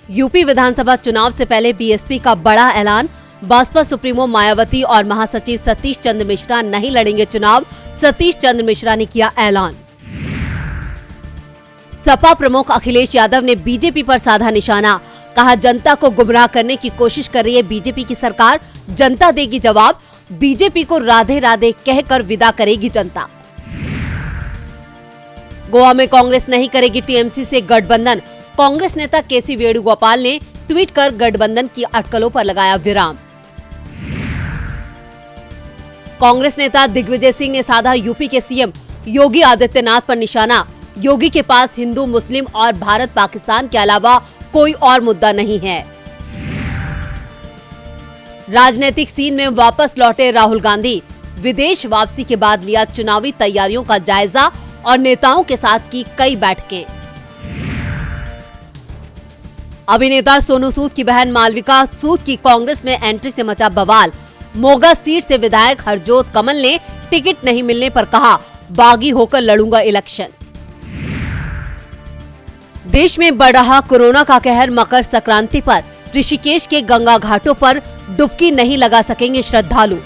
UP विधानसभा चुनाव से पहले बीएसपी का बड़ा ऐलान। बसपा सुप्रीमो मायावती और महासचिव सतीश चंद्र मिश्रा नहीं लड़ेंगे चुनाव, सतीश चंद्र मिश्रा ने किया ऐलान। सपा प्रमुख अखिलेश यादव ने बीजेपी पर साधा निशाना, कहा जनता को गुमराह करने की कोशिश कर रही है बीजेपी की सरकार, जनता देगी जवाब, बीजेपी को राधे राधे कहकर विदा करेगी जनता। गोवा में कांग्रेस नहीं करेगी टीएमसी से गठबंधन, कांग्रेस नेता केसी वेणुगोपाल ने ट्वीट कर गठबंधन की अटकलों पर लगाया विराम। कांग्रेस नेता दिग्विजय सिंह ने साधा यूपी के सीएम योगी आदित्यनाथ पर निशाना, योगी के पास हिंदू मुस्लिम और भारत पाकिस्तान के अलावा कोई और मुद्दा नहीं है। राजनीतिक सीन में वापस लौटे राहुल गांधी, विदेश वापसी के बाद लिया चुनावी तैयारियों का जायजा और नेताओं के साथ की कई बैठकें। अभिनेता सोनू सूद की बहन मालविका सूद की कांग्रेस में एंट्री से मचा बवाल, मोगा सीट से विधायक हरजोत कमल ने टिकट नहीं मिलने पर कहा बागी होकर लड़ूंगा इलेक्शन। देश में बढ़ रहा कोरोना का कहर, मकर संक्रांति पर ऋषिकेश के गंगा घाटों पर डुबकी नहीं लगा सकेंगे श्रद्धालु।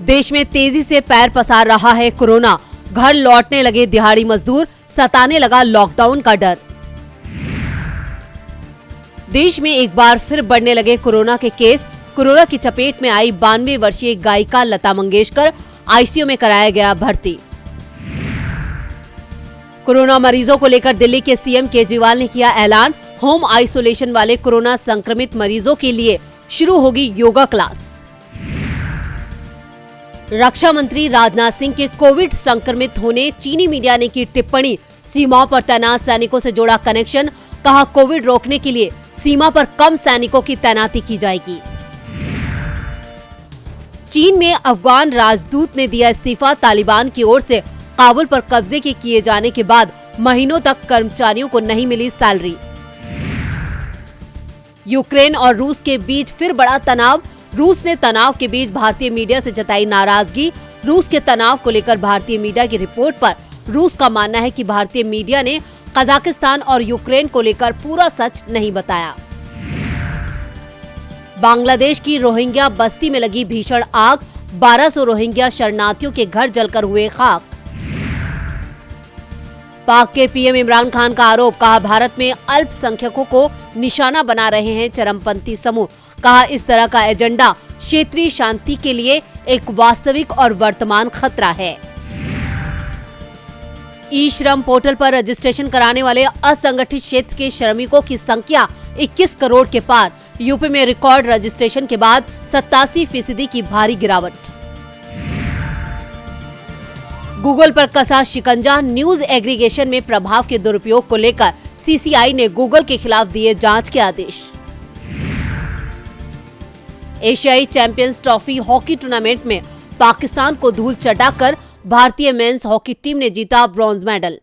देश में तेजी से पैर पसार रहा है कोरोना, घर लौटने लगे दिहाड़ी मजदूर, सताने लगा लॉकडाउन का डर। देश में एक बार फिर बढ़ने लगे कोरोना के केस, कोरोना की चपेट में आई 92 वर्षीय गायिका लता मंगेशकर, आईसीयू में कराया गया भर्ती। कोरोना मरीजों को लेकर दिल्ली के सीएम केजरीवाल ने किया ऐलान, होम आइसोलेशन वाले कोरोना संक्रमित मरीजों के लिए शुरू होगी योगा क्लास। रक्षा मंत्री राजनाथ सिंह के कोविड संक्रमित होने चीनी मीडिया ने की टिप्पणी, सीमाओं पर तैनात सैनिकों से जोड़ा कनेक्शन, कहा कोविड रोकने के लिए सीमा पर कम सैनिकों की तैनाती की जाएगी। चीन में अफगान राजदूत ने दिया इस्तीफा, तालिबान की ओर से काबुल पर कब्जे के किए जाने के बाद महीनों तक कर्मचारियों को नहीं मिली सैलरी। यूक्रेन और रूस के बीच फिर बड़ा तनाव, रूस ने तनाव के बीच भारतीय मीडिया से जताई नाराजगी। रूस के तनाव को लेकर भारतीय मीडिया की रिपोर्ट पर रूस का मानना है कि भारतीय मीडिया ने कजाकिस्तान और यूक्रेन को लेकर पूरा सच नहीं बताया। बांग्लादेश की रोहिंग्या बस्ती में लगी भीषण आग, 1200 रोहिंग्या शरणार्थियों के घर जलकर हुए खाक। पाक के पीएम इमरान खान का आरोप, कहा भारत में अल्पसंख्यकों को निशाना बना रहे हैं चरमपंथी समूह, कहा इस तरह का एजेंडा क्षेत्रीय शांति के लिए एक वास्तविक और वर्तमान खतरा है। ई श्रम पोर्टल पर रजिस्ट्रेशन कराने वाले असंगठित क्षेत्र के श्रमिकों की संख्या 21 करोड़ के पार, यूपी में रिकॉर्ड रजिस्ट्रेशन के बाद 87% की भारी गिरावट। गूगल पर कसा शिकंजा, न्यूज एग्रीगेशन में प्रभाव के दुरुपयोग को लेकर सीसीआई ने गूगल के खिलाफ दिए जांच के आदेश। एशियाई चैंपियंस ट्रॉफी हॉकी टूर्नामेंट में पाकिस्तान को धूल चटाकर भारतीय मेंस हॉकी टीम ने जीता ब्रॉन्ज मेडल।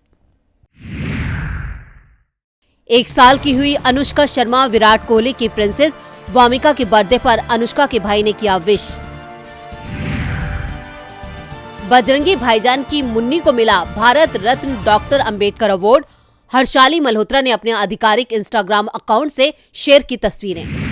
1 साल की हुई अनुष्का शर्मा विराट कोहली की प्रिंसेस, वामिका के बर्थडे पर अनुष्का के भाई ने किया विश। बजरंगी भाईजान की मुन्नी को मिला भारत रत्न डॉक्टर अंबेडकर अवार्ड, हर्षाली मल्होत्रा ने अपने आधिकारिक इंस्टाग्राम अकाउंट से शेयर की तस्वीरें।